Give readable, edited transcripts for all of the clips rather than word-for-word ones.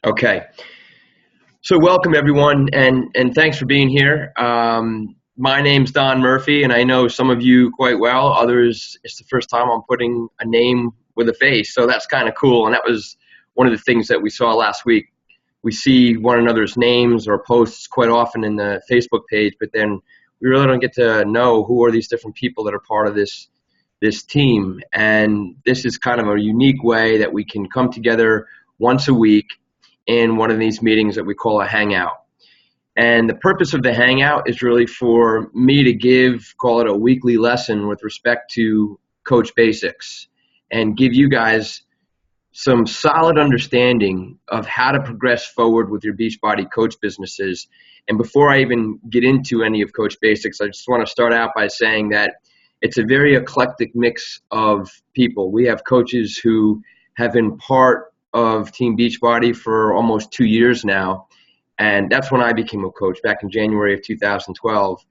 Okay. So welcome everyone, and thanks for being here. My name's Don Murphy, and I know some of you quite well. Others, it's the first time I'm putting a name with a face, so that's kind of cool. And that was one of the things that we saw last week. We see one another's names or posts quite often in the Facebook page, but then we really don't get to know who are these different people that are part of this team. And this is kind of a unique way that we can come together once a week in one of these meetings that we call a Hangout. And the purpose of the Hangout is really for me to give, call it a weekly lesson with respect to Coach Basics, and give you guys some solid understanding of how to progress forward with your Beachbody coach businesses. And before I even get into any of Coach Basics, I just want to start out by saying that it's a very eclectic mix of people. We have coaches who have been part of Team Beachbody for almost 2 years now. And that's when I became a coach back in January of 2012.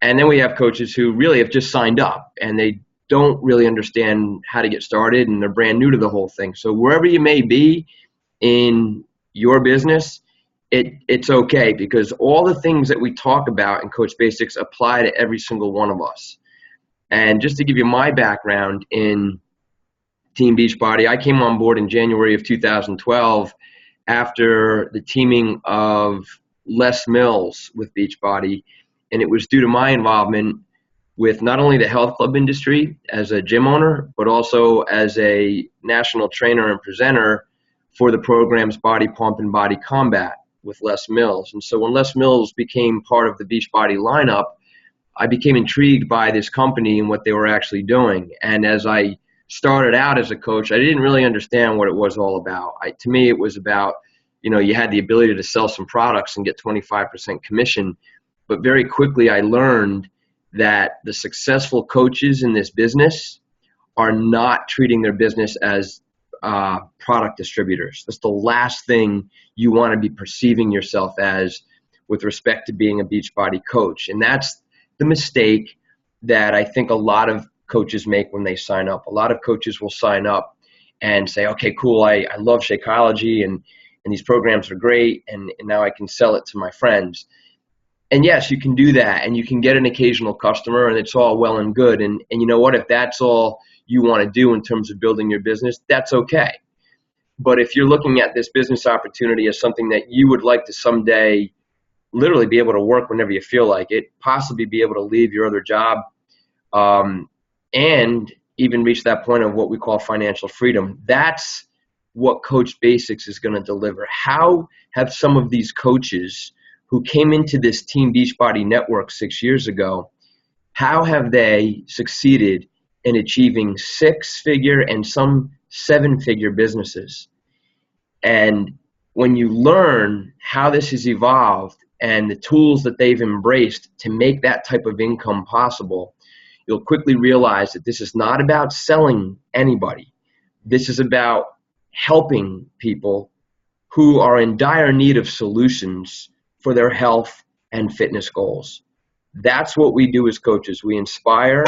And then we have coaches who really have just signed up and they don't really understand how to get started and they're brand new to the whole thing. So wherever you may be in your business, it's okay, because all the things that we talk about in Coach Basics apply to every single one of us. And just to give you my background in Team Beachbody, I came on board in January of 2012 after the teaming of Les Mills with Beachbody, and it was due to my involvement with not only the health club industry as a gym owner, but also as a national trainer and presenter for the programs Body Pump and Body Combat with Les Mills. And so when Les Mills became part of the Beachbody lineup, I became intrigued by this company and what they were actually doing. And as I started out as a coach, I didn't really understand what it was all about. To me, it was about, you had the ability to sell some products and get 25% commission. But very quickly, I learned that the successful coaches in this business are not treating their business as product distributors. That's the last thing you want to be perceiving yourself as with respect to being a Beachbody coach. And that's the mistake that I think a lot of coaches make when they sign up. A lot of coaches will sign up and say, okay, cool, I love Shakeology and these programs are great, and now I can sell it to my friends. And yes, you can do that, and you can get an occasional customer, and it's all well and good. And you know what? If that's all you want to do in terms of building your business, that's okay. But if you're looking at this business opportunity as something that you would like to someday literally be able to work whenever you feel like it, possibly be able to leave your other job, and even reach that point of what we call financial freedom. That's what Coach Basics is going to deliver. How have some of these coaches who came into this Team Beachbody network 6 years ago, how have they succeeded in achieving 6-figure and some 7-figure businesses? And when you learn how this has evolved and the tools that they've embraced to make that type of income possible, you'll quickly realize that this is not about selling anybody. This is about helping people who are in dire need of solutions for their health and fitness goals. That's what we do as coaches. We inspire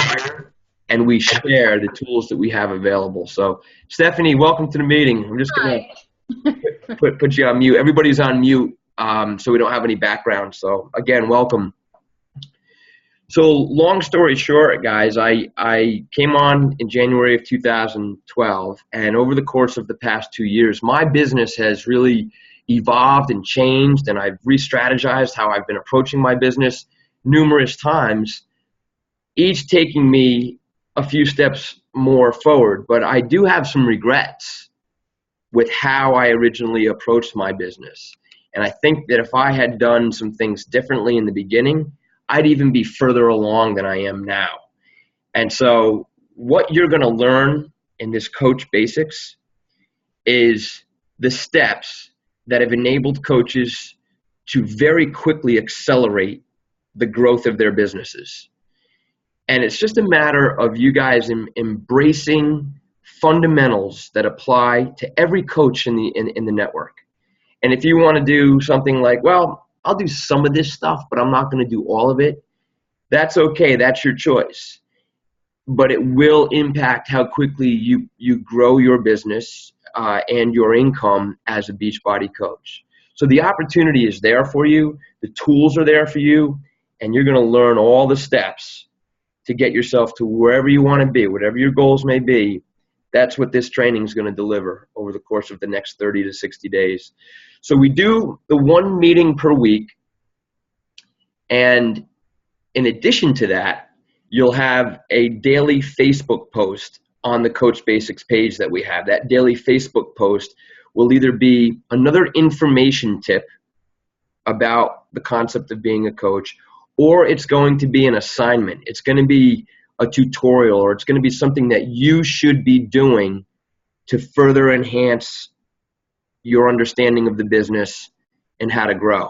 and we share the tools that we have available. So, Stephanie, welcome to the meeting. I'm just going to put you on mute. Everybody's on mute, so we don't have any background. So, again, welcome. So long story short, guys, I came on in January of 2012, and over the course of the past 2 years, my business has really evolved and changed, and I've re-strategized how I've been approaching my business numerous times, each taking me a few steps more forward. But I do have some regrets with how I originally approached my business. And I think that if I had done some things differently in the beginning, I'd even be further along than I am now. And so what you're going to learn in this Coach Basics is the steps that have enabled coaches to very quickly accelerate the growth of their businesses. And it's just a matter of you guys embracing fundamentals that apply to every coach in the network. And if you want to do something like, well, I'll do some of this stuff, but I'm not going to do all of it, that's okay. That's your choice. But it will impact how quickly you grow your business, and your income as a Beachbody coach. So the opportunity is there for you, the tools are there for you, and you're going to learn all the steps to get yourself to wherever you want to be, whatever your goals may be. That's what this training is going to deliver over the course of the next 30 to 60 days. So we do the one meeting per week, and in addition to that, you'll have a daily Facebook post on the Coach Basics page that we have. That daily Facebook post will either be another information tip about the concept of being a coach, or it's going to be an assignment. It's going to be a tutorial, or it's going to be something that you should be doing to further enhance your understanding of the business and how to grow.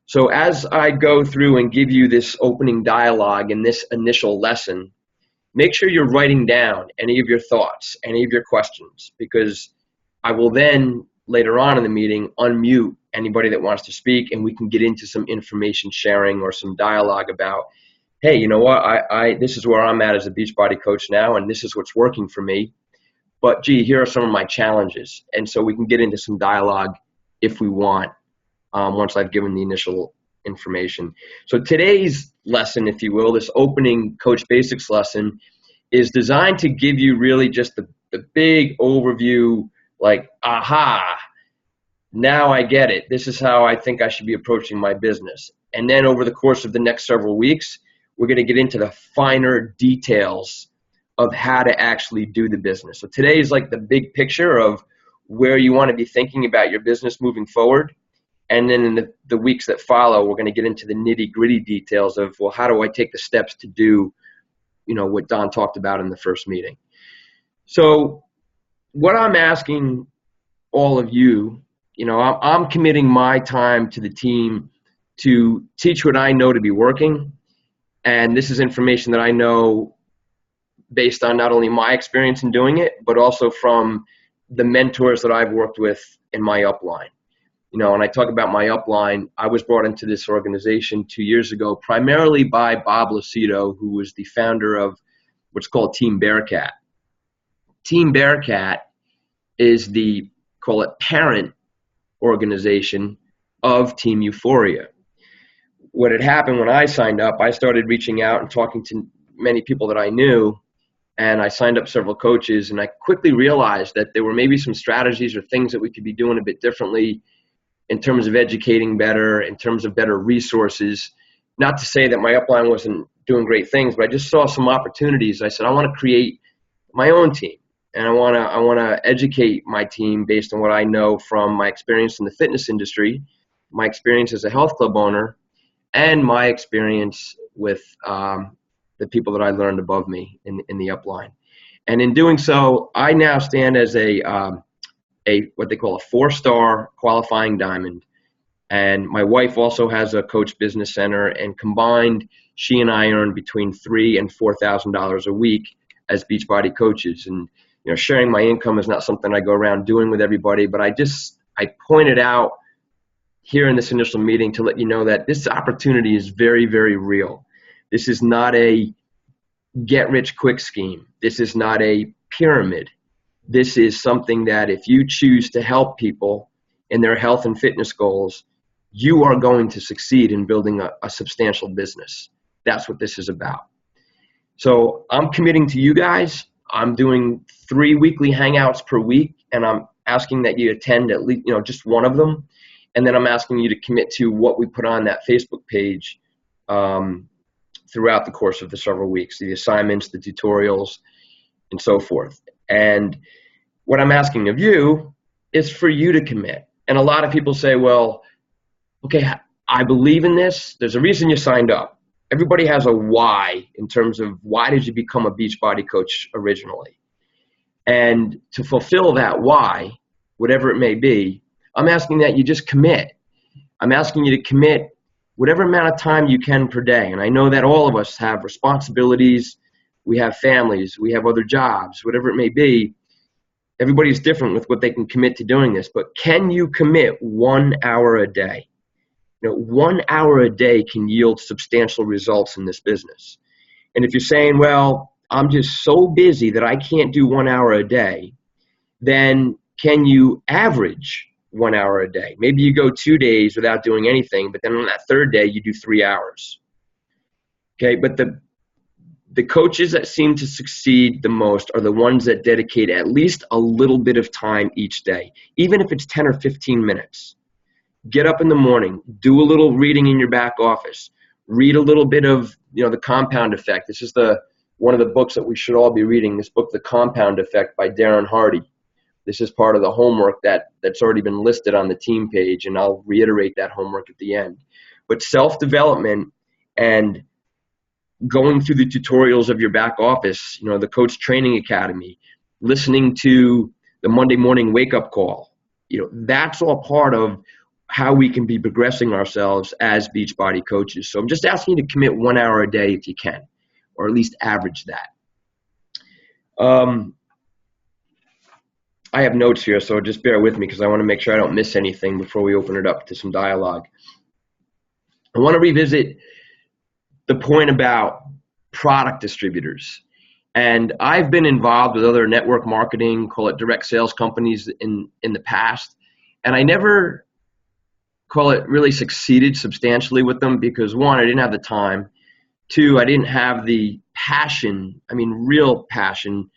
So as I go through and give you this opening dialogue and this initial lesson, make sure you're writing down any of your thoughts, any of your questions, because I will then later on in the meeting unmute anybody that wants to speak, and we can get into some information sharing or some dialogue about, hey, you know what, this is where I'm at as a Beachbody coach now, and this is what's working for me. But gee, here are some of my challenges. And so we can get into some dialogue if we want, once I've given the initial information. So today's lesson, if you will, this opening Coach Basics lesson, is designed to give you really just the big overview, like, aha, now I get it. This is how I think I should be approaching my business. And then over the course of the next several weeks, we're going to get into the finer details of how to actually do the business. So today is like the big picture of where you want to be thinking about your business moving forward. And then in the weeks that follow, we're going to get into the nitty-gritty details of, well, how do I take the steps to do, what Don talked about in the first meeting. So what I'm asking all of you, I'm committing my time to the team to teach what I know to be working. And this is information that I know based on not only my experience in doing it, but also from the mentors that I've worked with in my upline. When I talk about my upline, I was brought into this organization 2 years ago, primarily by Bob Lucido, who was the founder of what's called Team Bearcat. Team Bearcat is the, call it, parent organization of Team Euphoria. What had happened when I signed up, I started reaching out and talking to many people that I knew, and I signed up several coaches, and I quickly realized that there were maybe some strategies or things that we could be doing a bit differently in terms of educating better, in terms of better resources. Not to say that my upline wasn't doing great things, but I just saw some opportunities. I said, I want to create my own team, and I want to educate my team based on what I know from my experience in the fitness industry, my experience as a health club owner, and my experience with the people that I learned above me in the upline. And in doing so, I now stand as a what they call a 4-star qualifying diamond. And my wife also has a Coach Business Center, and combined, she and I earn between $3,000 and $4,000 a week as Beachbody coaches. And sharing my income is not something I go around doing with everybody, but I pointed out here in this initial meeting to let you know that this opportunity is very, very real. This is not a get-rich-quick scheme. This is not a pyramid. This is something that if you choose to help people in their health and fitness goals, you are going to succeed in building a substantial business. That's what this is about. So I'm committing to you guys. I'm doing 3 weekly Hangouts per week, and I'm asking that you attend at least, just one of them. And then I'm asking you to commit to what we put on that Facebook page throughout the course of the several weeks, the assignments, the tutorials, and so forth. And what I'm asking of you is for you to commit. And a lot of people say, well, okay, I believe in this. There's a reason you signed up. Everybody has a why in terms of why did you become a Beachbody coach originally? And to fulfill that why, whatever it may be, I'm asking that you just commit. I'm asking you to commit whatever amount of time you can per day. And I know that all of us have responsibilities. We have families. We have other jobs, whatever it may be. Everybody's different with what they can commit to doing this. But can you commit 1 hour a day? 1 hour a day can yield substantial results in this business. And if you're saying, well, I'm just so busy that I can't do 1 hour a day, then can you average 1 hour a day? Maybe you go 2 days without doing anything, but then on that third day, you do 3 hours. Okay, but the coaches that seem to succeed the most are the ones that dedicate at least a little bit of time each day, even if it's 10 or 15 minutes. Get up in the morning, do a little reading in your back office, read a little bit of, the Compound Effect. This is one of the books that we should all be reading, this book, The Compound Effect by Darren Hardy. This is part of the homework that's already been listed on the team page, and I'll reiterate that homework at the end. But self-development and going through the tutorials of your back office, the Coach Training Academy, listening to the Monday morning wake-up call, that's all part of how we can be progressing ourselves as Beachbody coaches. So I'm just asking you to commit 1 hour a day if you can, or at least average that. I have notes here, so just bear with me because I want to make sure I don't miss anything before we open it up to some dialogue. I want to revisit the point about product distributors. And I've been involved with other network marketing, call it direct sales companies in the past. And I never, call it, really succeeded substantially with them because, one, I didn't have the time. Two, I didn't have the passion, real passion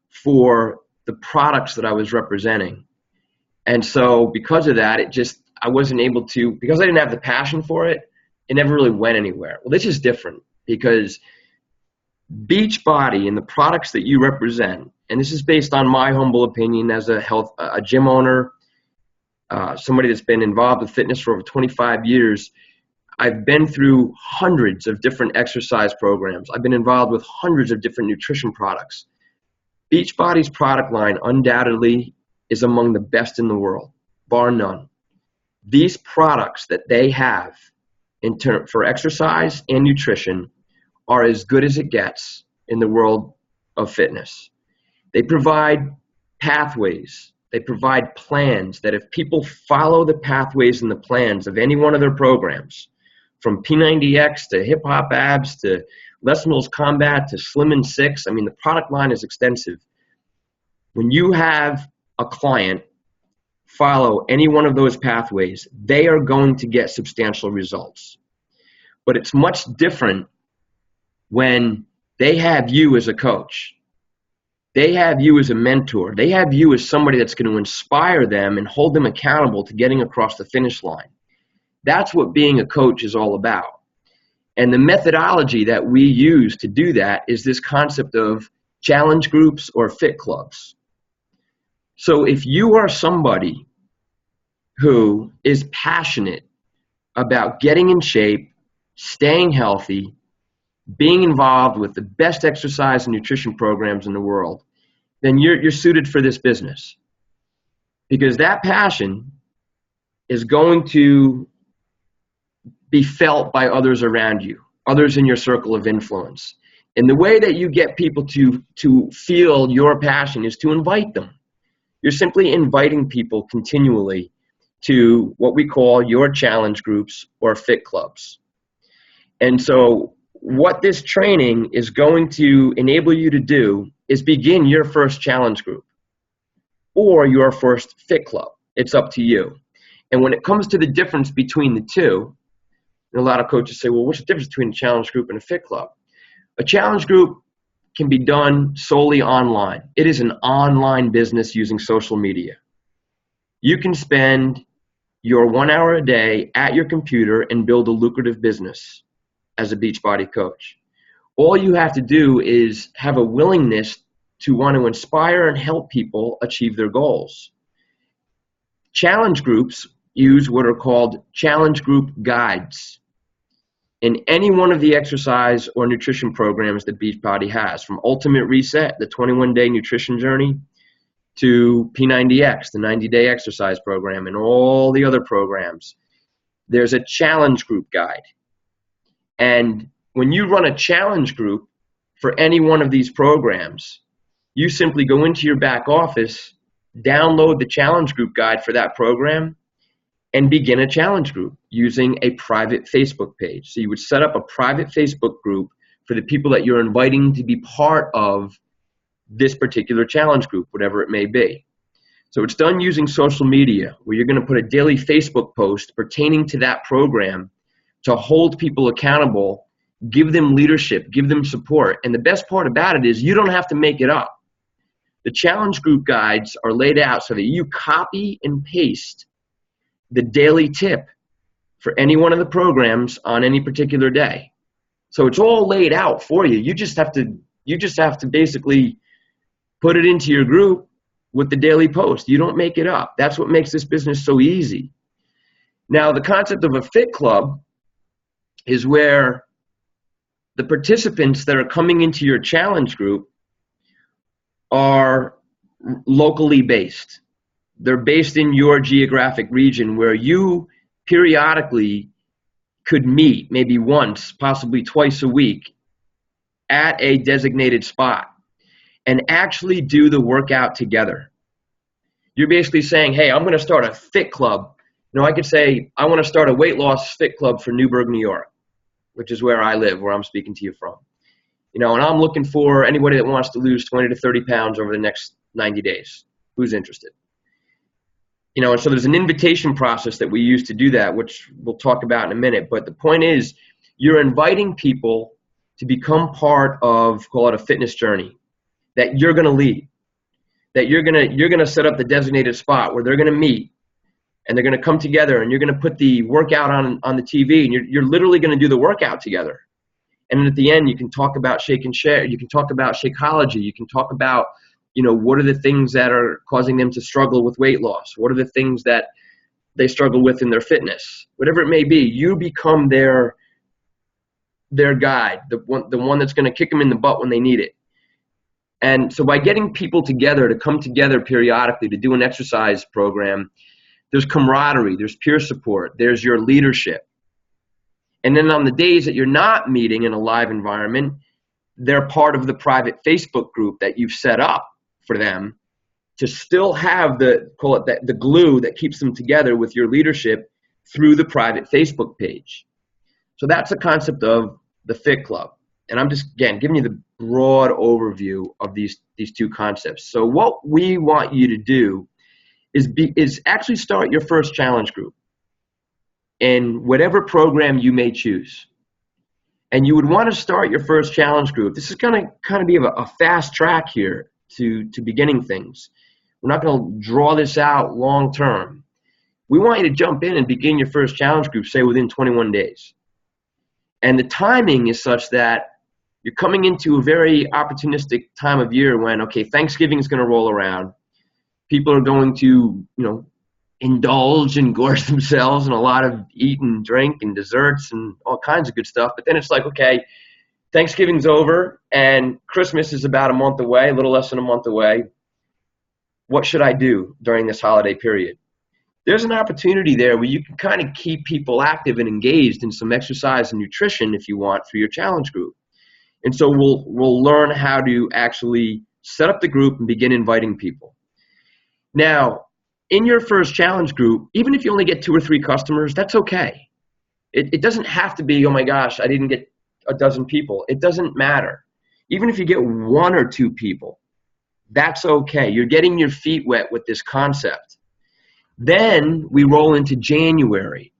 for the products that I was representing. And so because of that, I wasn't able to, because I didn't have the passion for it, it never really went anywhere. Well, this is different because Beachbody and the products that you represent, and this is based on my humble opinion as a gym owner, somebody that's been involved with fitness for over 25 years. I've been through hundreds of different exercise programs. I've been involved with hundreds of different nutrition products. Beachbody's product line undoubtedly is among the best in the world, bar none. These products that they have for exercise and nutrition are as good as it gets in the world of fitness. They provide pathways. They provide plans that if people follow the pathways and the plans of any one of their programs, from P90X to Hip Hop Abs to Les Mills Combat to Slim and Six, the product line is extensive. When you have a client follow any one of those pathways, they are going to get substantial results. But it's much different when they have you as a coach. They have you as a mentor. They have you as somebody that's going to inspire them and hold them accountable to getting across the finish line. That's what being a coach is all about. And the methodology that we use to do that is this concept of challenge groups or fit clubs. So if you are somebody who is passionate about getting in shape, staying healthy, being involved with the best exercise and nutrition programs in the world, then you're suited for this business. Because that passion is going to be felt by others around you, others in your circle of influence. And the way that you get people to feel your passion is to invite them. You're simply inviting people continually to what we call your challenge groups or fit clubs. And so what this training is going to enable you to do is begin your first challenge group or your first fit club. It's up to you. And when it comes to the difference between the two, a lot of coaches say, well, what's the difference between a challenge group and a fit club? A challenge group can be done solely online. It is an online business using social media. You can spend your 1 hour a day at your computer and build a lucrative business as a Beachbody coach. All you have to do is have a willingness to want to inspire and help people achieve their goals. Challenge groups use what are called challenge group guides in any one of the exercise or nutrition programs that Beachbody has, from Ultimate Reset, the 21-day nutrition journey, to P90X, the 90-day exercise program, and all the other programs. There's a challenge group guide. And when you run a challenge group for any one of these programs, you simply go into your back office, download the challenge group guide for that program, and begin a challenge group using a private Facebook page. So you would set up a private Facebook group for the people that you're inviting to be part of this particular challenge group, whatever it may be. So it's done using social media, where you're going to put a daily Facebook post pertaining to that program to hold people accountable, give them leadership, give them support. And the best part about it is you don't have to make it up. The challenge group guides are laid out so that you copy and paste the daily tip for any one of the programs on any particular day. So it's all laid out for you. You just have to basically put it into your group with the daily post. You don't make it up. That's what makes this business so easy. Now, the concept of a fit club is where the participants that are coming into your challenge group are locally based. They're based in your geographic region, where you periodically could meet maybe once, possibly twice a week at a designated spot and actually do the workout together. You're basically saying, hey, I'm going to start a fit club. I could say, I want to start a weight loss fit club for Newburgh, New York, which is where I live, where I'm speaking to you from. And I'm looking for anybody that wants to lose 20 to 30 pounds over the next 90 days. Who's interested? And so there's an invitation process that we use to do that, which we'll talk about in a minute. But the point is, you're inviting people to become part of, call it a fitness journey, that you're going to lead, that you're going to set up the designated spot where they're going to meet, and they're going to come together, and you're going to put the workout on the TV, and you're literally going to do the workout together. And then at the end, you can talk about shake and share. You can talk about Shakeology. You can talk about, what are the things that are causing them to struggle with weight loss? What are the things that they struggle with in their fitness? Whatever it may be, you become their guide, the one that's going to kick them in the butt when they need it. And so by getting people together to come together periodically to do an exercise program, there's camaraderie, there's peer support, there's your leadership. And then on the days that you're not meeting in a live environment, they're part of the private Facebook group that you've set up for them to still have the glue that keeps them together with your leadership through the private Facebook page. So that's the concept of the Fit Club. And I'm just, again, giving you the broad overview of these two concepts. So what we want you to do is actually start your first challenge group in whatever program you may choose. And you would want to start your first challenge group. This is going to kind of be a fast track here to beginning things. We're not going to draw this out long term. We want you to jump in and begin your first challenge group, say within 21 days. And the timing is such that you're coming into a very opportunistic time of year when, okay, Thanksgiving is going to roll around. People are going to, indulge and gorge themselves and a lot of eat and drink and desserts and all kinds of good stuff. But then it's like, okay, Thanksgiving's over and Christmas is about a month away, a little less than a month away. What should I do during this holiday period? There's an opportunity there where you can kind of keep people active and engaged in some exercise and nutrition if you want through your challenge group. And so we'll learn how to actually set up the group and begin inviting people. Now, in your first challenge group, even if you only get 2 or 3 customers, that's okay. It doesn't have to be, oh my gosh, I didn't get a dozen people. It doesn't matter. Even if you get 1 or 2 people, that's okay. You're getting your feet wet with this concept. Then we roll into January.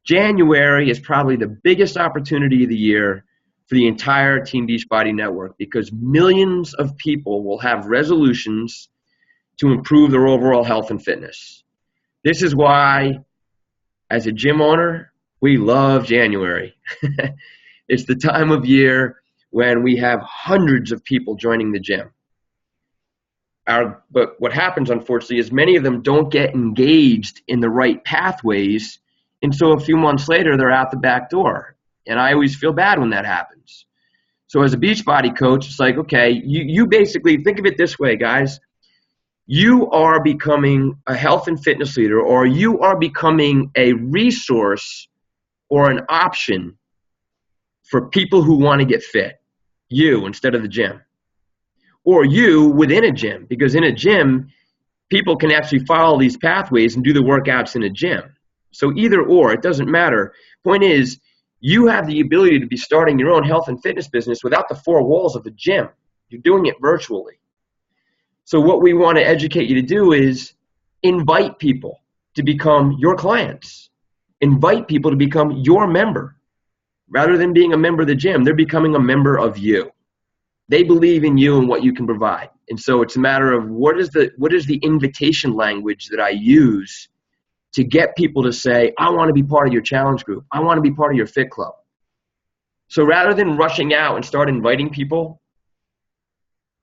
January is probably the biggest opportunity of the year for the entire Team Beachbody network, because millions of people will have resolutions to improve their overall health and fitness. This is why, as a gym owner, we love January. It's the time of year when we have hundreds of people joining the gym. But what happens, unfortunately, is many of them don't get engaged in the right pathways, and so a few months later, they're out the back door. And I always feel bad when that happens. So as a Beachbody coach, it's like, okay, you basically think of it this way, guys. You are becoming a health and fitness leader, or you are becoming a resource or an option for people who want to get fit, you instead of the gym. Or you within a gym, because in a gym, people can actually follow these pathways and do the workouts in a gym. So either or, it doesn't matter. Point is, you have the ability to be starting your own health and fitness business without the 4 walls of the gym. You're doing it virtually. So what we want to educate you to do is invite people to become your clients. Invite people to become your member. Rather than being a member of the gym, they're becoming a member of you. They believe in you and what you can provide. And so it's a matter of what is the invitation language that I use to get people to say, I want to be part of your challenge group. I want to be part of your fit club. So rather than rushing out and start inviting people,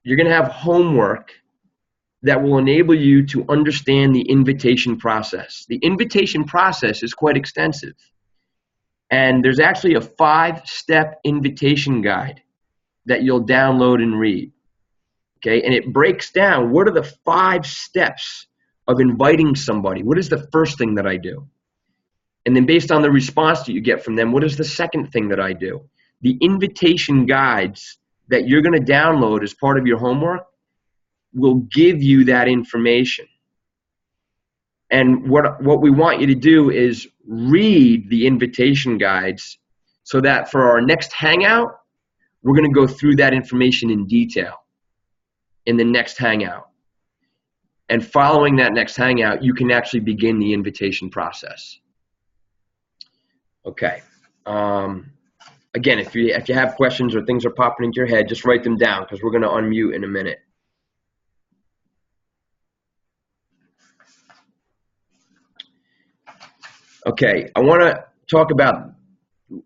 you're going to have homework that will enable you to understand the invitation process. The invitation process is quite extensive. And there's actually a 5-step invitation guide that you'll download and read. Okay, and it breaks down what are the 5 steps of inviting somebody. What is the first thing that I do? And then based on the response that you get from them, what is the second thing that I do? The invitation guides that you're going to download as part of your homework will give you that information. And what we want you to do is read the invitation guides so that for our next hangout, we're going to go through that information in detail in the next hangout. And following that next hangout, you can actually begin the invitation process. Okay. Again, if you have questions or things are popping into your head, just write them down because we're going to unmute in a minute. Okay, I want to talk about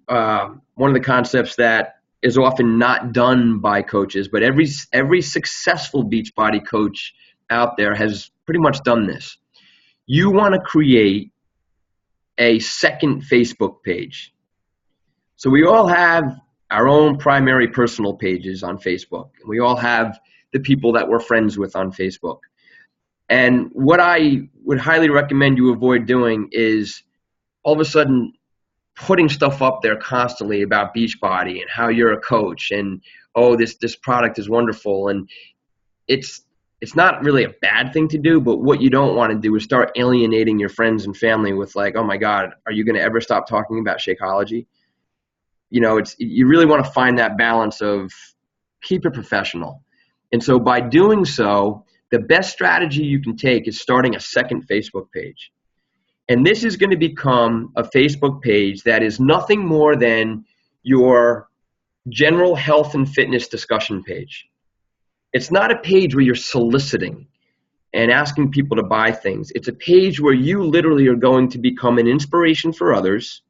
one of the concepts that is often not done by coaches, but every successful Beachbody coach out there has pretty much done this. You want to create a second Facebook page. So we all have our own primary personal pages on Facebook. We all have the people that we're friends with on Facebook. And what I would highly recommend you avoid doing is all of a sudden putting stuff up there constantly about Beachbody and how you're a coach and, oh, this product is wonderful. And it's not really a bad thing to do, but what you don't want to do is start alienating your friends and family with like, oh my God, are you going to ever stop talking about Shakeology? You know, you really want to find that balance of keep it professional. And so by doing so, the best strategy you can take is starting a second Facebook page. And this is going to become a Facebook page that is nothing more than your general health and fitness discussion page. It's not a page where you're soliciting and asking people to buy things. It's a page where you literally are going to become an inspiration for others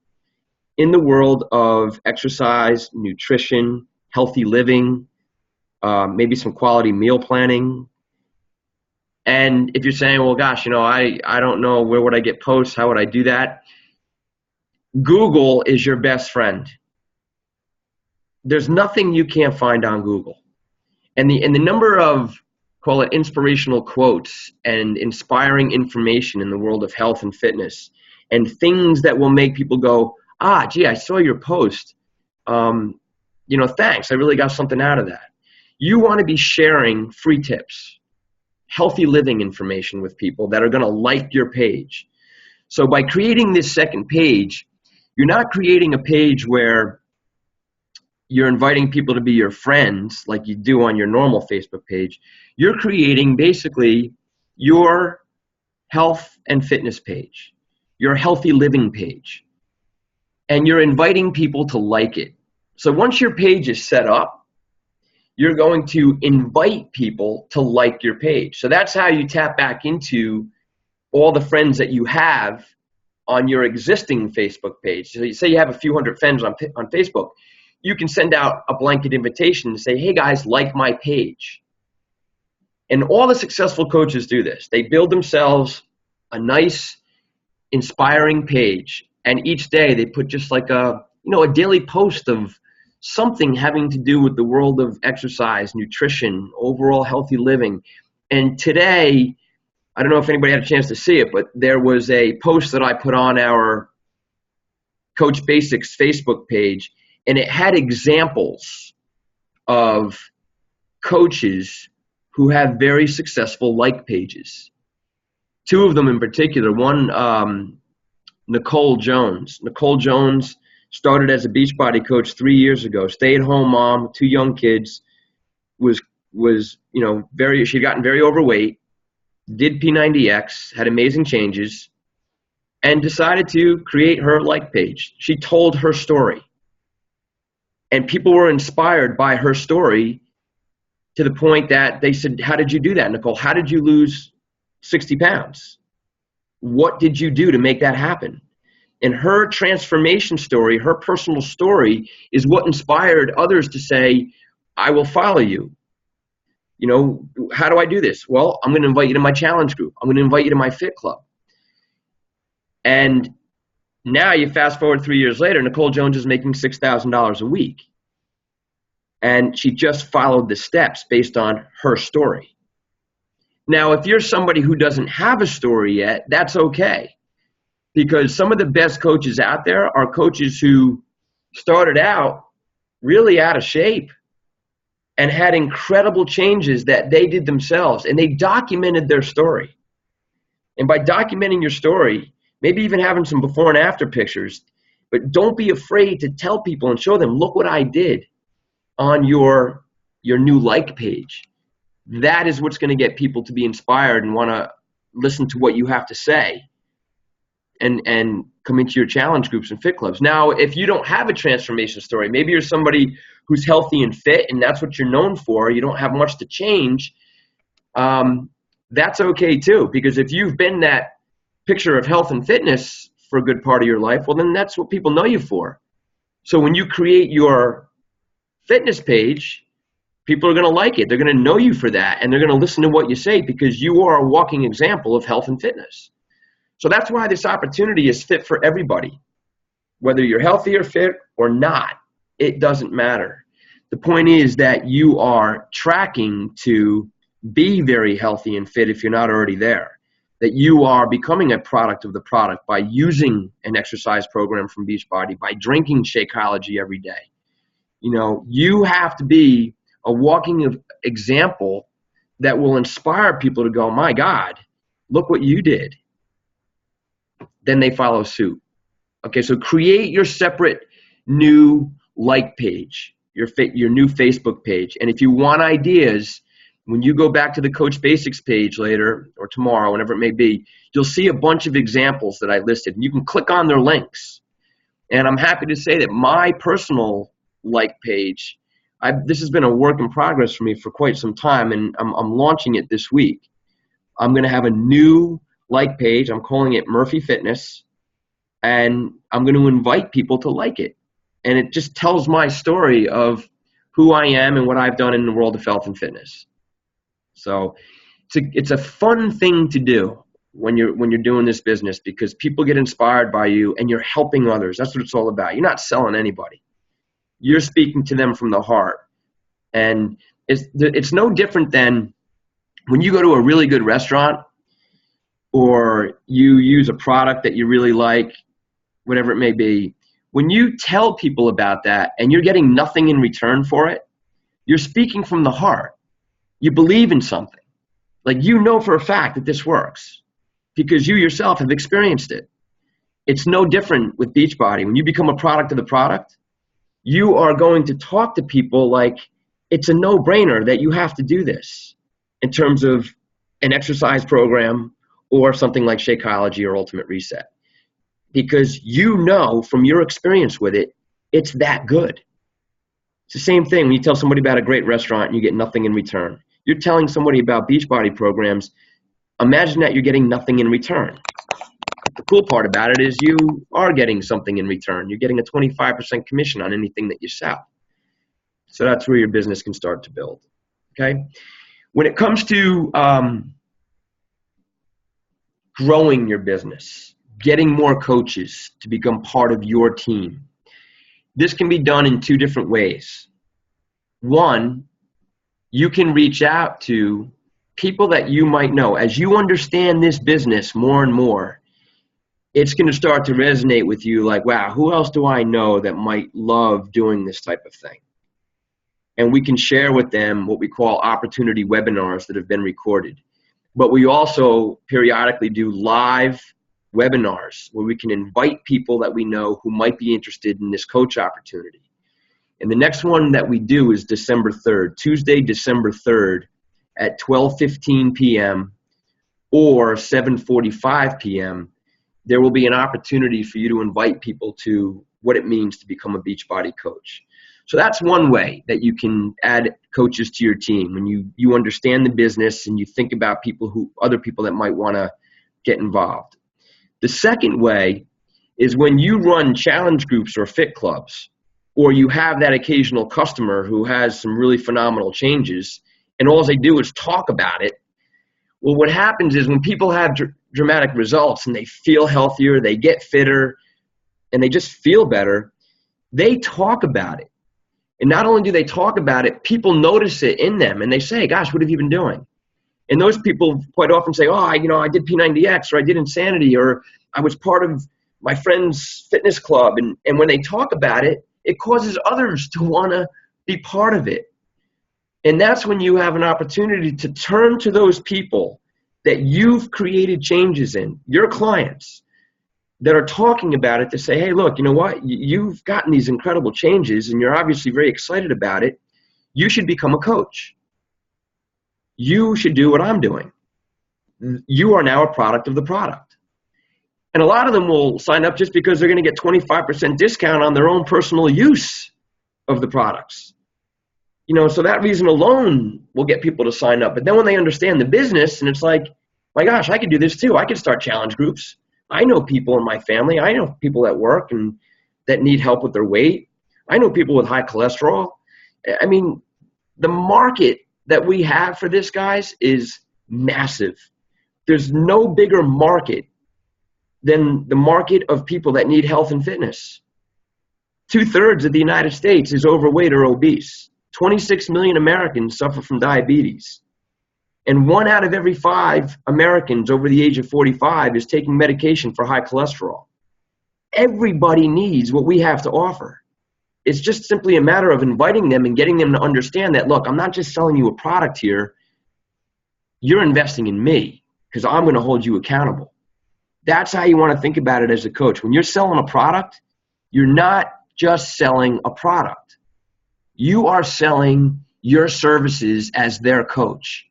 in the world of exercise, nutrition, healthy living, maybe some quality meal planning. And if you're saying, well, gosh, I don't know, where would I get posts? How would I do that? Google is your best friend. There's nothing you can't find on Google. And the number of, call it inspirational quotes and inspiring information in the world of health and fitness and things that will make people go, gee, I saw your post. Thanks. I really got something out of that. You want to be sharing free tips, healthy living information with people that are going to like your page. So by creating this second page, you're not creating a page where you're inviting people to be your friends like you do on your normal Facebook page. You're creating basically your health and fitness page, your healthy living page, and you're inviting people to like it. So once your page is set up, you're going to invite people to like your page. So that's how you tap back into all the friends that you have on your existing Facebook page. So you say you have a few hundred friends on Facebook, you can send out a blanket invitation to say, hey guys, like my page. And all the successful coaches do this. They build themselves a nice, inspiring page. And each day they put just like a daily post of something having to do with the world of exercise, nutrition, overall healthy living. And today, I don't know if anybody had a chance to see it, but there was a post that I put on our Coach Basics Facebook page, and it had examples of coaches who have very successful like pages. Two of them in particular, one, Nicole Jones. Nicole Jones started as a Beachbody coach 3 years ago, stay-at-home mom, 2 young kids, was was, she'd gotten very overweight, did P90X, had amazing changes, and decided to create her like page. She told her story. And people were inspired by her story to the point that they said, how did you do that, Nicole? How did you lose 60 pounds? What did you do to make that happen? And her transformation story, her personal story, is what inspired others to say, I will follow you. How do I do this? Well, I'm going to invite you to my challenge group. I'm going to invite you to my fit club. And now you fast forward 3 years later, Nicole Jones is making $6,000 a week. And she just followed the steps based on her story. Now, if you're somebody who doesn't have a story yet, that's okay. Because some of the best coaches out there are coaches who started out really out of shape and had incredible changes that they did themselves, and they documented their story. And by documenting your story, maybe even having some before and after pictures, but don't be afraid to tell people and show them, look what I did on your new like page. That is what's going to get people to be inspired and want to listen to what you have to say and come into your challenge groups and fit clubs. Now, if you don't have a transformation story, maybe you're somebody who's healthy and fit and that's what you're known for, you don't have much to change, that's okay too. Because if you've been that picture of health and fitness for a good part of your life, well, then that's what people know you for. So when you create your fitness page, people are going to like it. They're going to know you for that, and they're going to listen to what you say because you are a walking example of health and fitness. So that's why this opportunity is fit for everybody. Whether you're healthy or fit or not, it doesn't matter. The point is that you are tracking to be very healthy and fit if you're not already there. That you are becoming a product of the product by using an exercise program from Beachbody, by drinking Shakeology every day. You have to be a walking example that will inspire people to go, my God, look what you did. Then they follow suit. Okay, so create your separate new like page, your new Facebook page. And if you want ideas, when you go back to the Coach Basics page later or tomorrow, whenever it may be, you'll see a bunch of examples that I listed. And you can click on their links. And I'm happy to say that my personal like page, this has been a work in progress for me for quite some time, and I'm launching it this week. I'm going to have a new like page. I'm calling it Murphy Fitness, and I'm going to invite people to like it. And it just tells my story of who I am and what I've done in the world of health and fitness. So it's a fun thing to do when you're doing this business, because people get inspired by you and you're helping others. That's what it's all about. You're not selling anybody. You're speaking to them from the heart. And it's no different than when you go to a really good restaurant or you use a product that you really like, whatever it may be. When you tell people about that and you're getting nothing in return for it, you're speaking from the heart. You believe in something. Like, you know for a fact that this works because you yourself have experienced it. It's no different with Beachbody. When you become a product of the product, you are going to talk to people like it's a no-brainer that you have to do this in terms of an exercise program or something like Shakeology or Ultimate Reset. Because you know from your experience with it, it's that good. It's the same thing when you tell somebody about a great restaurant and you get nothing in return. You're telling somebody about Beachbody programs. Imagine that you're getting nothing in return. The cool part about it is you are getting something in return. You're getting a 25% commission on anything that you sell. So that's where your business can start to build. Okay? When it comes to growing your business, getting more coaches to become part of your team, this can be done in two different ways. One, you can reach out to people that you might know. As you understand this business more and more, it's going to start to resonate with you like, wow, who else do I know that might love doing this type of thing? And we can share with them what we call opportunity webinars that have been recorded. But we also periodically do live webinars where we can invite people that we know who might be interested in this coach opportunity. And the next one that we do is December 3rd, Tuesday, December 3rd at 12:15 p.m. or 7:45 p.m. There will be an opportunity for you to invite people to what it means to become a Beachbody coach. So that's one way that you can add coaches to your team when you understand the business and you think about other people that might want to get involved. The second way is when you run challenge groups or fit clubs, or you have that occasional customer who has some really phenomenal changes and all they do is talk about it. Well, what happens is when people have dramatic results and they feel healthier, they get fitter, and they just feel better, they talk about it. And not only do they talk about it, people notice it in them and they say, gosh, what have you been doing? And those people quite often say, oh, I did P90X, or I did Insanity, or I was part of my friend's fitness club. And when they talk about it, it causes others to want to be part of it. And that's when you have an opportunity to turn to those people that you've created changes in, your clients that are talking about it, to say, hey, look, you know what? You've gotten these incredible changes and you're obviously very excited about it. You should become a coach. You should do what I'm doing. You are now a product of the product. And a lot of them will sign up just because they're going to get 25% discount on their own personal use of the products. So that reason alone will get people to sign up. But then when they understand the business and it's like, my gosh, I could do this too. I could start challenge groups. I know people in my family. I know people at work and that need help with their weight. I know people with high cholesterol. I mean, the market that we have for this, guys, is massive. There's no bigger market than the market of people that need health and fitness. 2/3 of the United States is overweight or obese. 26 million Americans suffer from diabetes. And 1 out of every 5 Americans over the age of 45 is taking medication for high cholesterol. Everybody needs what we have to offer. It's just simply a matter of inviting them and getting them to understand that, look, I'm not just selling you a product here. You're investing in me because I'm going to hold you accountable. That's how you want to think about it as a coach. When you're selling a product, you're not just selling a product. You are selling your services as their coach.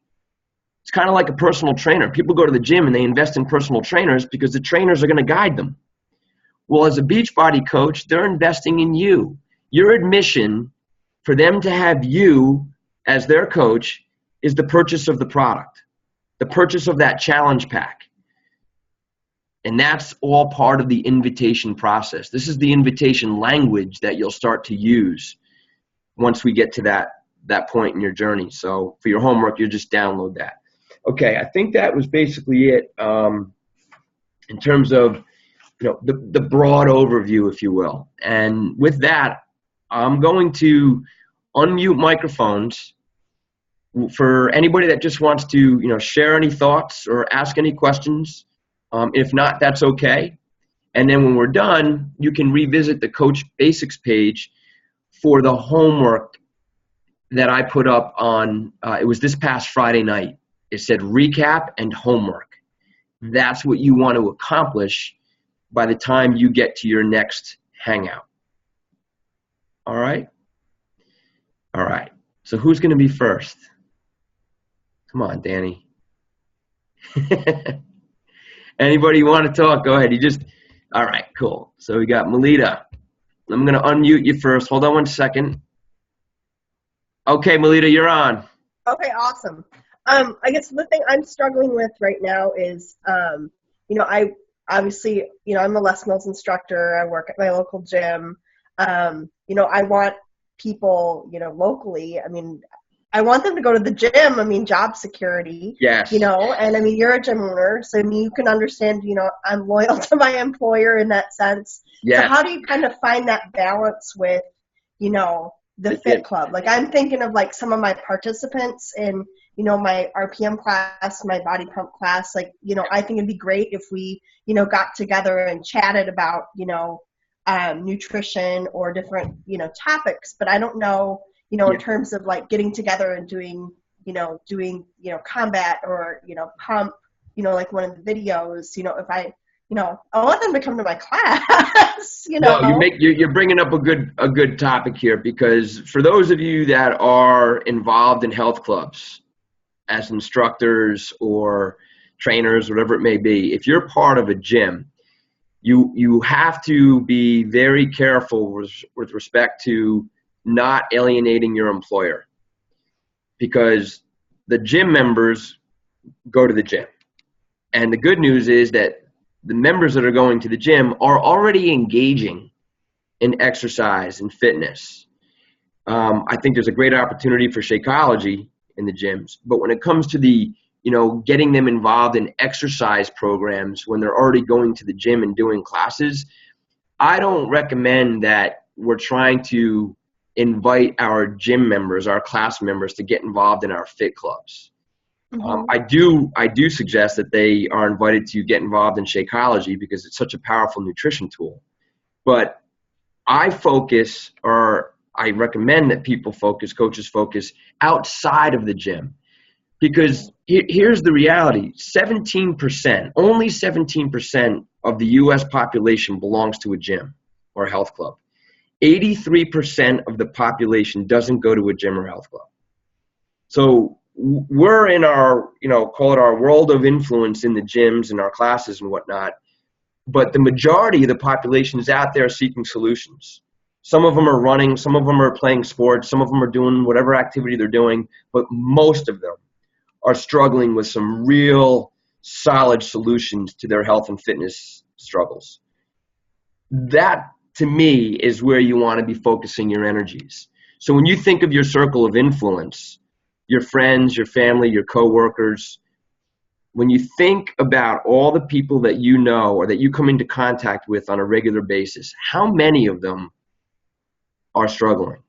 It's kind of like a personal trainer. People go to the gym and they invest in personal trainers because the trainers are going to guide them. Well, as a Beachbody coach, they're investing in you. Your admission for them to have you as their coach is the purchase of the product, the purchase of that challenge pack. And that's all part of the invitation process. This is the invitation language that you'll start to use once we get to that point in your journey. So for your homework, you'll just download that. Okay, I think that was basically it in terms of the broad overview, if you will. And with that, I'm going to unmute microphones for anybody that just wants to share any thoughts or ask any questions. If not, that's okay. And then when we're done, you can revisit the Coach Basics page for the homework that I put up on, it was this past Friday night. It said recap and homework. That's what you want to accomplish by the time you get to your next Hangout. All right? All right. So who's going to be first? Come on, Danny. Anybody want to talk? Go ahead. All right, cool. So we got Melita. I'm going to unmute you first. Hold on one second. Okay, Melita, you're on. Okay, awesome. I guess the thing I'm struggling with right now is, I obviously, I'm a Les Mills instructor. I work at my local gym. I want people, locally. I want them to go to the gym. Job security. Yes. And you're a gym owner, so you can understand, I'm loyal to my employer in that sense. Yes. So how do you kind of find that balance with, the fit club? Like I'm thinking of like some of my participants in, my RPM class, my body pump class, I think it'd be great if we, got together and chatted about, nutrition or different, topics, but I don't know, in terms of like getting together and doing combat or, pump, like one of the videos, if I I want them to come to my class, No, you're bringing up a good topic here, because for those of you that are involved in health clubs as instructors or trainers, whatever it may be, if you're part of a gym, you have to be very careful with respect to not alienating your employer, because the gym members go to the gym. And the good news is that the members that are going to the gym are already engaging in exercise and fitness. I think there's a great opportunity for Shakeology in the gyms, but when it comes to getting them involved in exercise programs when they're already going to the gym and doing classes, I don't recommend that we're trying to invite our gym members, our class members, to get involved in our fit clubs. Mhm. I do suggest that they are invited to get involved in Shakeology because it's such a powerful nutrition tool. But I recommend that coaches focus outside of the gym, because here's the reality: 17%, only 17% of the U.S. population belongs to a gym or a health club. 83% of the population doesn't go to a gym or health club. So we're in our, call it our world of influence in the gyms and our classes and whatnot. But the majority of the population is out there seeking solutions. Some of them are running, some of them are playing sports, some of them are doing whatever activity they're doing, but most of them are struggling with some real solid solutions to their health and fitness struggles. That, to me, is where you want to be focusing your energies. So when you think of your circle of influence, your friends, your family, your coworkers, when you think about all the people that you know or that you come into contact with on a regular basis, how many of them are struggling?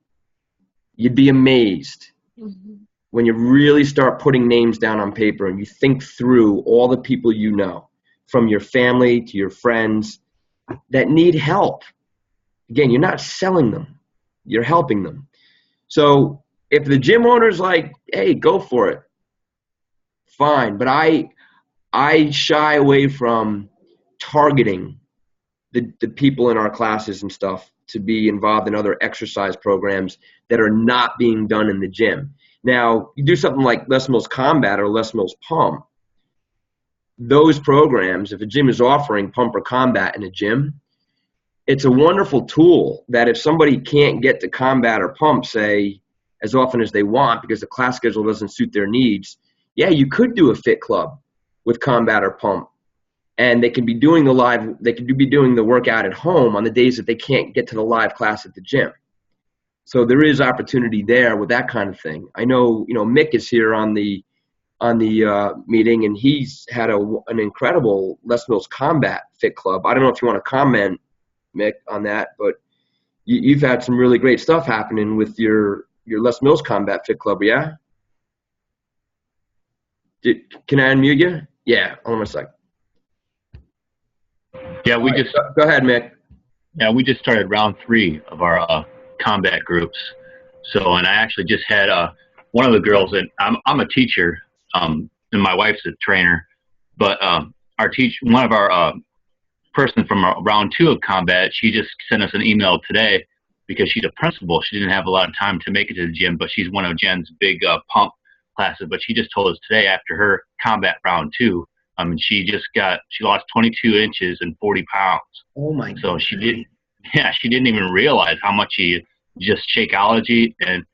You'd be amazed when you really start putting names down on paper and you think through all the people you know, from your family to your friends, that need help. Again, you're not selling them, you're helping them. So if the gym owner's like, hey, go for it, fine. But I shy away from targeting the people in our classes and stuff to be involved in other exercise programs that are not being done in the gym. Now, you do something like Les Mills Combat or Les Mills Pump. Those programs, if a gym is offering Pump or Combat in a gym, it's a wonderful tool that if somebody can't get to Combat or Pump, say, as often as they want because the class schedule doesn't suit their needs, yeah, you could do a fit club with Combat or Pump. And they can be doing the workout at home on the days that they can't get to the live class at the gym. So there is opportunity there with that kind of thing. I know, Mick is here on the meeting, and he's had an incredible Les Mills Combat Fit Club. I don't know if you want to comment, Mick, on that, but you've had some really great stuff happening with your Les Mills Combat Fit Club, yeah? Can I unmute you? Yeah, hold on a sec. Yeah, go ahead, Mick. Yeah, we just started round 3 of our combat groups. So, and I actually just had one of the girls, and I'm a teacher, and my wife's a trainer, but one of our person from round 2 of combat, she just sent us an email today because she's a principal. She didn't have a lot of time to make it to the gym, but she's one of Jen's big pump classes. But she just told us today after her combat round 2, she lost 22 inches and 40 pounds. Oh my God. So she didn't even realize how much she just Shakeology and,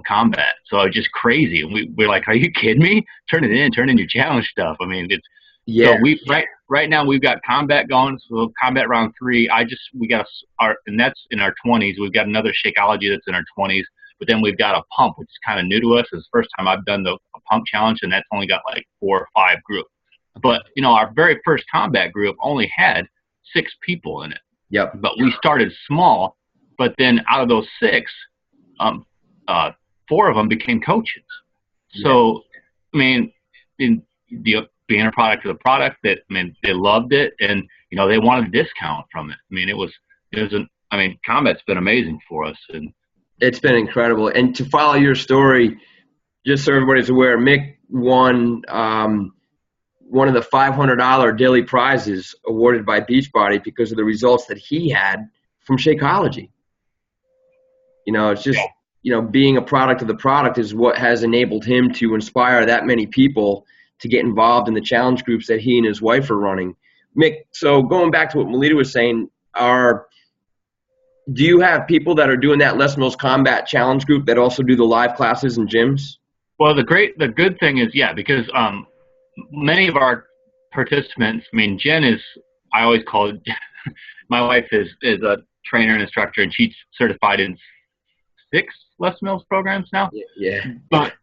combat. So it's just crazy. And we're like, are you kidding me? Turn in your challenge stuff. I mean, so right now we've got combat going. So combat round 3, and that's in our 20s. We've got another Shakeology that's in our 20s. But then we've got a pump, which is kind of new to us. It's the first time I've done a pump challenge, and that's only got like 4 or 5 groups. But, our very first combat group only had 6 people in it. Yep. But we started small, but then out of those 6, 4 of them became coaches. So, I mean, being a product of the product, they loved it, and, they wanted a discount from it. I mean, combat's been amazing for us. And it's been incredible. And to follow your story, just so everybody's aware, Mick won one of the $500 daily prizes awarded by Beachbody because of the results that he had from Shakeology. It's just, being a product of the product is what has enabled him to inspire that many people to get involved in the challenge groups that he and his wife are running. Mick, so going back to what Melita was saying, do you have people that are doing that Les Mills Combat Challenge group that also do the live classes in gyms? Well, the good thing is, because many of our participants, Jen is, I always call it, my wife is a trainer and instructor, and she's certified in 6 Les Mills programs now. Yeah. But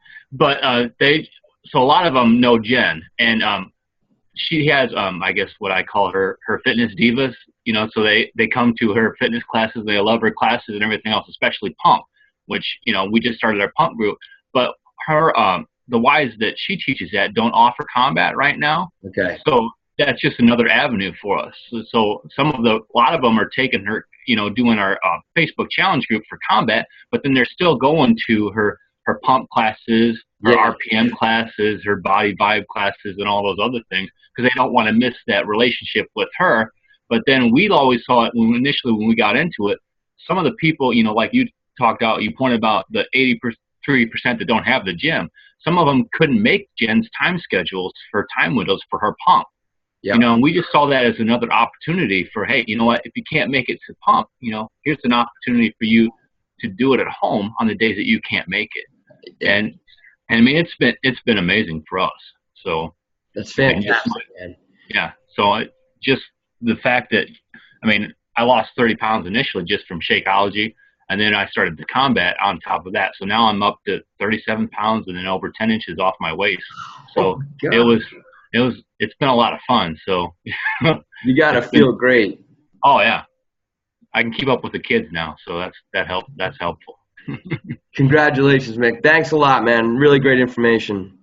so a lot of them know Jen, and she has, I guess what I call her fitness divas, so they come to her fitness classes, they love her classes and everything else, especially pump, which, we just started our pump group, but her, the Ys that she teaches at don't offer combat right now. Okay. So that's just another avenue for us. So a lot of them are taking her, doing our Facebook challenge group for combat, but then they're still going to her pump classes, her RPM classes, her body vibe classes, and all those other things, because they don't want to miss that relationship with her. But then we always saw it when we got into it, some of the people, like you pointed about the 83% that don't have the gym. Some of them couldn't make Jen's time schedules for time windows for her pump. Yep. And we just saw that as another opportunity for, hey, you know what, if you can't make it to pump, here's an opportunity for you to do it at home on the days that you can't make it. And I mean, it's been amazing for us. So that's fantastic, man. Yeah. So just the fact that, I lost 30 pounds initially just from Shakeology, and then I started the combat on top of that. So now I'm up to 37 pounds and then over 10 inches off my waist. So it's been a lot of fun. So you got to feel great. Oh yeah. I can keep up with the kids now. So that's helpful. Congratulations, Mick. Thanks a lot, man. Really great information.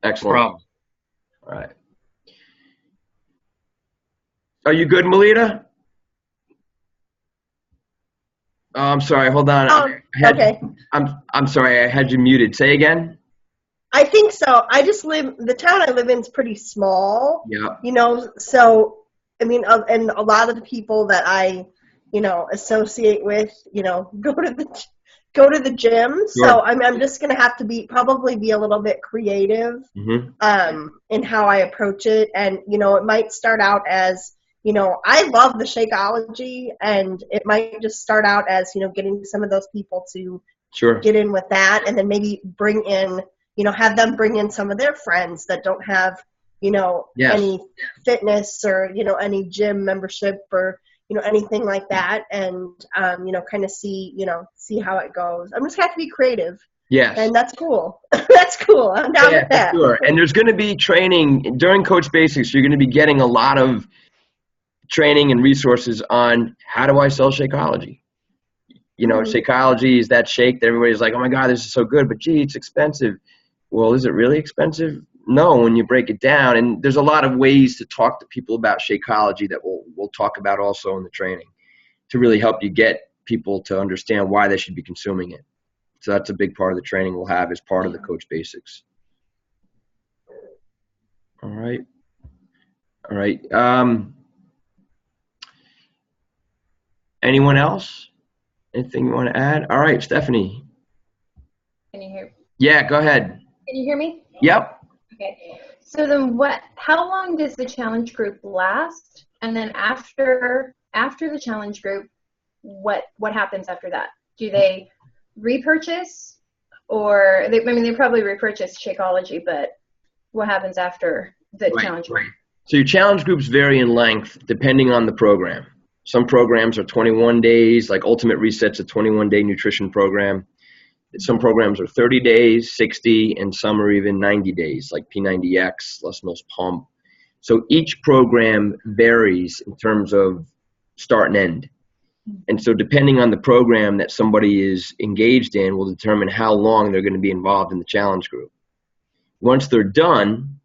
Excellent. No problem. All right. Are you good, Melita? Oh, I'm sorry. Hold on. Okay. I'm sorry. I had you muted. Say again. I think so. The town I live in is pretty small. Yeah. So, and a lot of the people that I, associate with, go to the gym. Sure. So I'm just going to have to probably be a little bit creative, in how I approach it. And, it might start out as, I love the Shakeology, and it might just start out as, getting some of those people to get in with that, and then maybe bring in, have them bring in some of their friends that don't have, any fitness or, any gym membership or, anything like that, and, kind of see how it goes. I'm just going to have to be creative. Yes. And that's cool. That's cool. I'm down with that. Sure. And there's going to be training during Coach Basics. You're going to be getting a lot of training and resources on how do I sell Shakeology. Shakeology is that shake that everybody's like, oh my God, this is so good, but gee, it's expensive. Well, is it really expensive? No, when you break it down. And there's a lot of ways to talk to people about Shakeology that we'll talk about also in the training to really help you get people to understand why they should be consuming it. So that's a big part of the training we'll have as part of the Coach Basics. All right. Anyone else? Anything you want to add? All right, Stephanie. Can you hear? Yeah, go ahead. Can you hear me? Yep. Okay. So then how long does the challenge group last? And then after the challenge group, what happens after that? Do they repurchase, or they probably repurchase Shakeology, but what happens after the challenge group? So your challenge groups vary in length depending on the program. Some programs are 21 days, like Ultimate Reset's a 21-day nutrition program. Some programs are 30 days, 60, and some are even 90 days, like P90X, Les Mills Pump. So each program varies in terms of start and end. And so depending on the program that somebody is engaged in will determine how long they're going to be involved in the challenge group. Once they're done,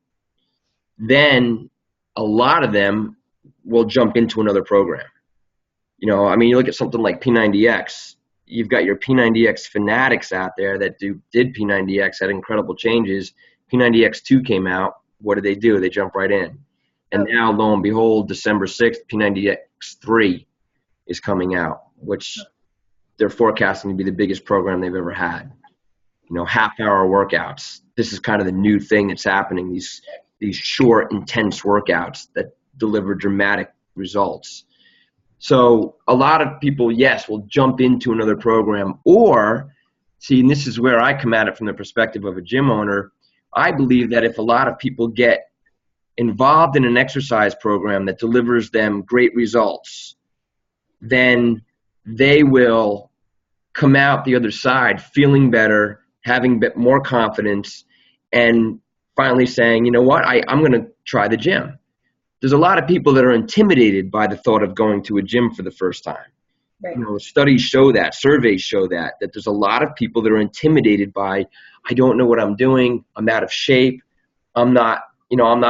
then a lot of them will jump into another program. You look at something like P90X. You've got your P90X fanatics out there that did P90X, had incredible changes. P90X2 came out, what do? They jump right in. And now, lo and behold, December 6th, P90X3 is coming out, which they're forecasting to be the biggest program they've ever had. You know, half-hour workouts. This is kind of the new thing that's happening, these short, intense workouts that deliver dramatic results. So a lot of people, yes, will jump into another program, or see, and this is where I come at it from the perspective of a gym owner. I believe that if a lot of people get involved in an exercise program that delivers them great results, then they will come out the other side feeling better, having a bit more confidence, and finally saying, you know what, I'm going to try the gym. There's a lot of people that are intimidated by the thought of going to a gym for the first time. Right. You know, studies show that, surveys show that there's a lot of people that are intimidated by, I don't know what I'm doing, I'm out of shape, I'm not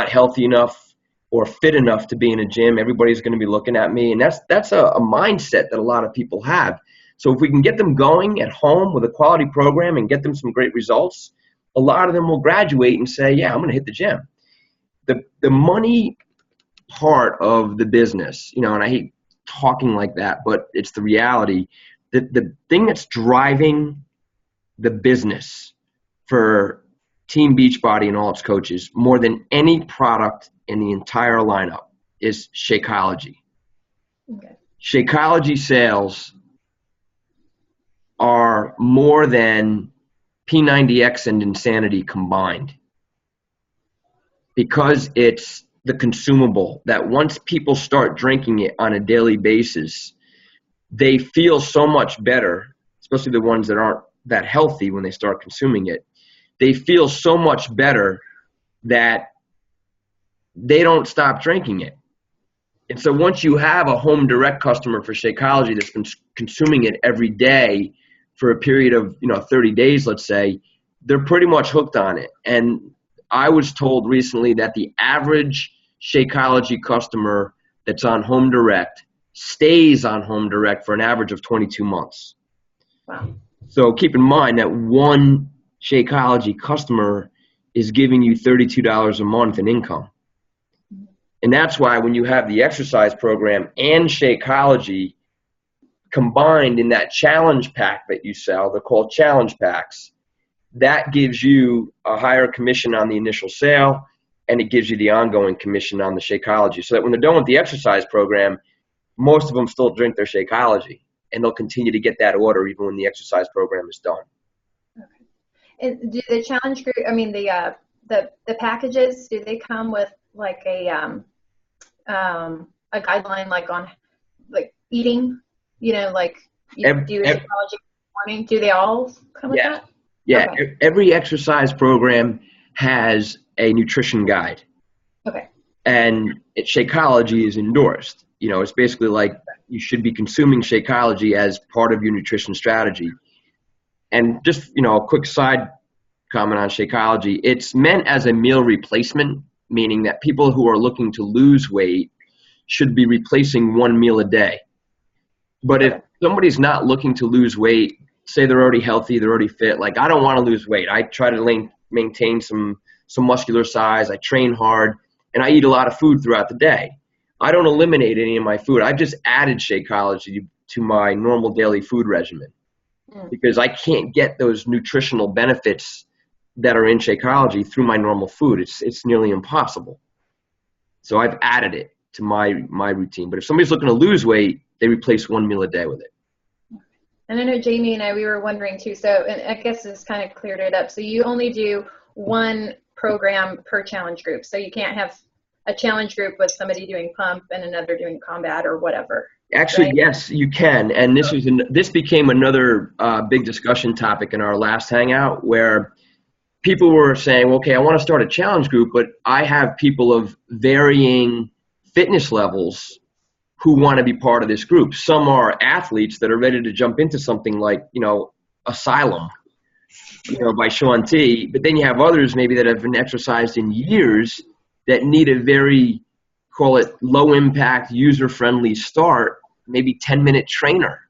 healthy enough or fit enough to be in a gym, everybody's going to be looking at me, and that's a mindset that a lot of people have. So if we can get them going at home with a quality program and get them some great results, a lot of them will graduate and say, yeah, I'm going to hit the gym. The money part of the business, you know, and I hate talking like that, but it's the reality. The thing that's driving the business for Team Beachbody and all its coaches more than any product in the entire lineup is Shakeology. Okay. Shakeology sales are more than P90X and Insanity combined, because it's the consumable that once people start drinking it on a daily basis, they feel so much better, especially the ones that aren't that healthy when they start consuming it. They feel so much better that they don't stop drinking it. And so once you have a home direct customer for Shakeology that's been consuming it every day for a period of 30 days, let's say, they're pretty much hooked on it. And I was told recently that the average Shakeology customer that's on home direct stays on home direct for an average of 22 months. Wow. So keep in mind that one Shakeology customer is giving you $32 a month in income. And that's why when you have the exercise program and Shakeology combined in that challenge pack that you sell, they're called challenge packs, that gives you a higher commission on the initial sale, and it gives you the ongoing commission on the Shakeology. So that when they're done with the exercise program, most of them still drink their Shakeology, and they'll continue to get that order even when the exercise program is done. Okay. And do the challenge group, I mean, the packages, do they come with like a guideline, like on like eating, like you do Shakeology in the morning? Do they all come with that? Yeah, okay. Every exercise program has a nutrition guide. Okay. And Shakeology is endorsed. It's basically like you should be consuming Shakeology as part of your nutrition strategy. And just, a quick side comment on Shakeology, it's meant as a meal replacement, meaning that people who are looking to lose weight should be replacing one meal a day. But if somebody's not looking to lose weight, say they're already healthy, they're already fit, like I don't want to lose weight. I try to maintain some muscular size. I train hard, and I eat a lot of food throughout the day. I don't eliminate any of my food. I've just added Shakeology to my normal daily food regimen because I can't get those nutritional benefits that are in Shakeology through my normal food. It's nearly impossible. So I've added it to my routine. But if somebody's looking to lose weight, they replace one meal a day with it. And I know Jamie and we were wondering too, so and I guess this kind of cleared it up. So you only do one program per challenge group. So you can't have a challenge group with somebody doing pump and another doing combat or whatever. Actually, right? Yes, you can. And this became another big discussion topic in our last Hangout, where people were saying, okay, I want to start a challenge group, but I have people of varying fitness levels who want to be part of this group. Some are athletes that are ready to jump into something like, Asylum, by Shaun T. But then you have others maybe that have been exercised in years that need a very, call it low impact, user friendly start, maybe 10-minute trainer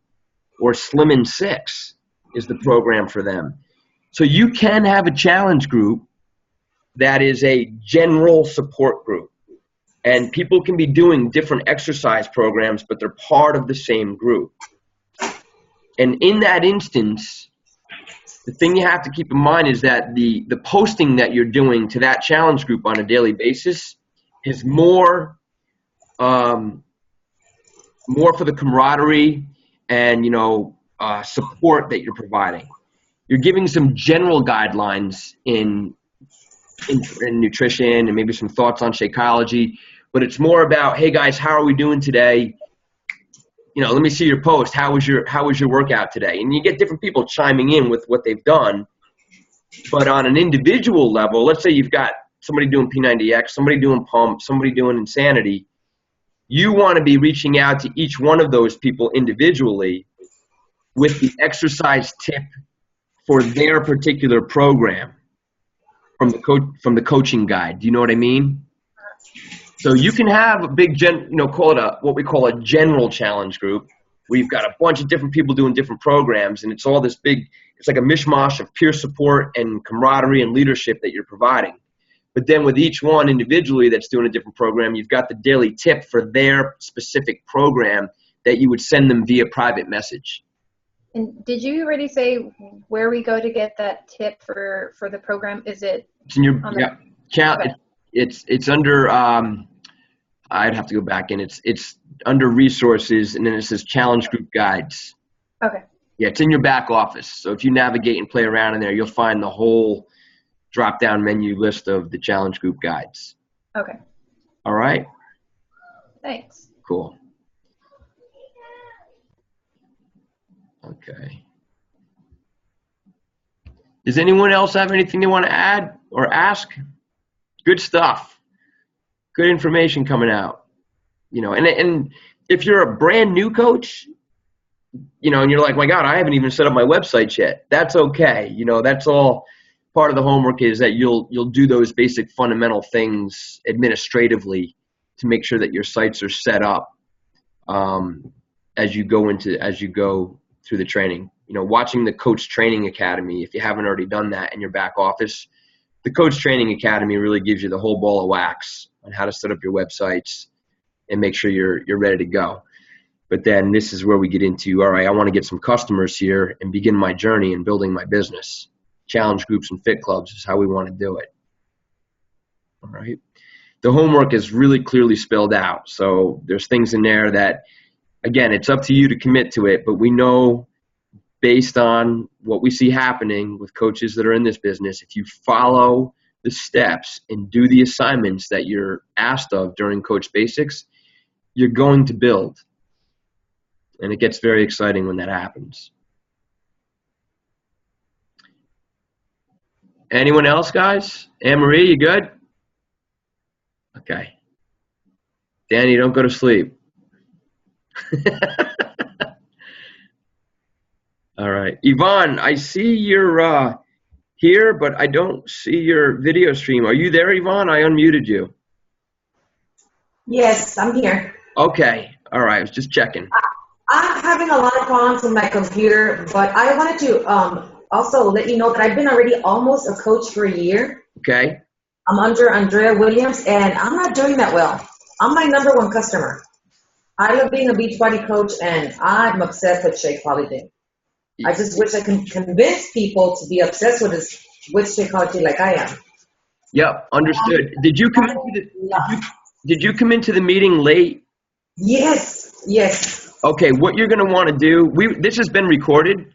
or Slim in 6 is the program for them. So you can have a challenge group that is a general support group. And people can be doing different exercise programs, but they're part of the same group. And in that instance, the thing you have to keep in mind is that the posting that you're doing to that challenge group on a daily basis is more for the camaraderie and, support that you're providing. You're giving some general guidelines in nutrition and maybe some thoughts on Shakeology, but it's more about, hey guys, how are we doing today? Let me see your post. How was your workout today? And you get different people chiming in with what they've done. But on an individual level, let's say you've got somebody doing P90X, somebody doing pump, somebody doing Insanity. You want to be reaching out to each one of those people individually with the exercise tip for their particular program from the coaching guide. Do you know what I mean? So you can have a big, call it what we call a general challenge group, where you've got a bunch of different people doing different programs, and it's all this big, it's like a mishmash of peer support and camaraderie and leadership that you're providing. But then with each one individually that's doing a different program, you've got the daily tip for their specific program that you would send them via private message. And did you already say where we go to get that tip for the program? Is it? It's in your okay. It's under. I'd have to go back in. It's under resources, and then it says challenge group guides. Okay. Yeah, it's in your back office. So if you navigate and play around in there, you'll find the whole drop-down menu list of the challenge group guides. Okay. All right. Thanks. Cool. Okay. Does anyone else have anything they want to add or ask? Good stuff. Good information coming out. And if you're a brand new coach, and you're like, my God, I haven't even set up my website yet. That's okay. That's all part of the homework, is that you'll do those basic fundamental things administratively to make sure that your sites are set up as you go through the training. Watching the Coach Training Academy, if you haven't already done that in your back office, the Coach Training Academy really gives you the whole ball of wax on how to set up your websites and make sure you're ready to go. But then this is where we get into, all right, I want to get some customers here and begin my journey in building my business. Challenge groups and fit clubs is how we want to do it. All right. The homework is really clearly spelled out. So there's things in there that, again, it's up to you to commit to it, but we know based on what we see happening with coaches that are in this business, if you follow the steps and do the assignments that you're asked of during Coach Basics, you're going to build. And it gets very exciting when that happens. Anyone else, guys? Anne-Marie, you good? Okay. Danny, don't go to sleep. All right. Yvonne, I see you're here, but I don't see your video stream. Are you there, Yvonne? I unmuted you. Yes, I'm here. Okay. All right. I was just checking. I'm having a lot of problems with my computer, but I wanted to also let you know that I've been already almost a coach for a year. Okay. I'm under Andrea Williams, and I'm not doing that well. I'm my number one customer. I love being a Beachbody coach, and I'm obsessed with Shakeology. I just wish I could convince people to be obsessed with Shakeology like I am. Yep, understood. Did you come into the meeting late? Yes. Okay, what you're going to want to do, this has been recorded.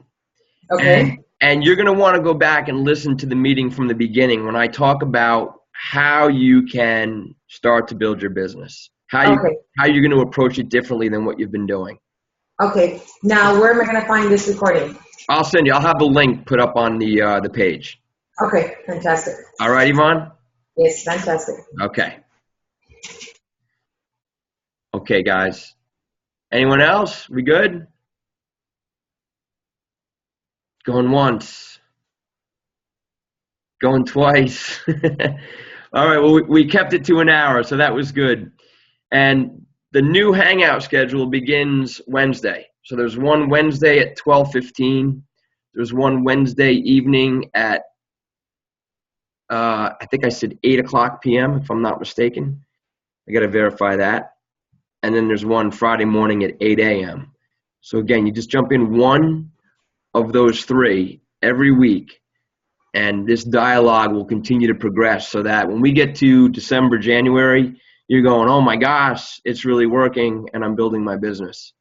Okay. And you're going to want to go back and listen to the meeting from the beginning when I talk about how you can start to build your business, how you're going to approach it differently than what you've been doing. Okay. Now, where am I going to find this recording? I'll send you. I'll have the link put up on the page. Okay. Fantastic. All right, Yvonne? Yes, fantastic. Okay. Okay, guys. Anyone else? We good? Going once. Going twice. All right, well, we kept it to an hour, so that was good. And the new Hangout schedule begins Wednesday. So there's one Wednesday at 12:15. There's one Wednesday evening at I think I said 8 o'clock p.m. if I'm not mistaken. I got to verify that. And then there's one Friday morning at 8 a.m. So again, you just jump in one of those 3 every week, and this dialogue will continue to progress so that when we get to December, January, you're going, oh my gosh, it's really working, and I'm building my business.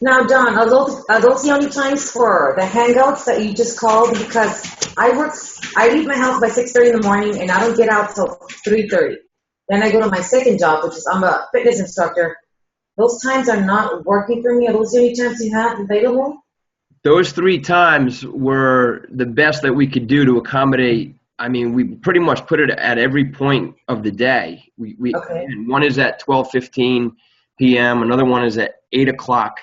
Now, Don, are those the only times for the hangouts that you just called? Because I leave my house by 6:30 in the morning, and I don't get out till 3:30. Then I go to my second job, which is I'm a fitness instructor. Those times are not working for me. Are those the only times you have available? Those 3 times were the best that we could do to accommodate. I mean, we pretty much put it at every point of the day. Okay. And one is at 12:15 p.m., another one is at 8 o'clock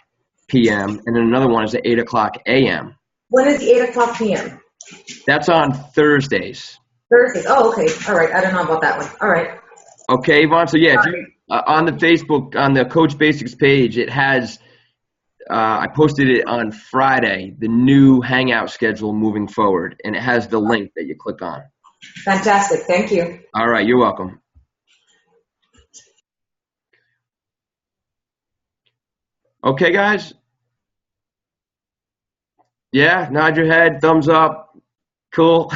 p.m., and then another one is at 8 o'clock a.m. When is the 8 o'clock p.m.? That's on Thursdays. Thursdays. Oh, okay. All right. I don't know about that one. All right. Okay, Yvonne. So yeah, if you, on the Facebook, on the Coach Basics page, it has, I posted it on Friday, the new Hangout schedule moving forward, and it has the link that you click on. Fantastic. Thank you. All right, you're welcome. Okay, guys. Yeah, nod your head, thumbs up. Cool.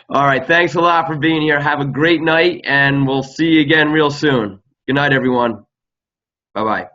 All right, thanks a lot for being here. Have a great night, and we'll see you again real soon. Good night, everyone. Bye-bye.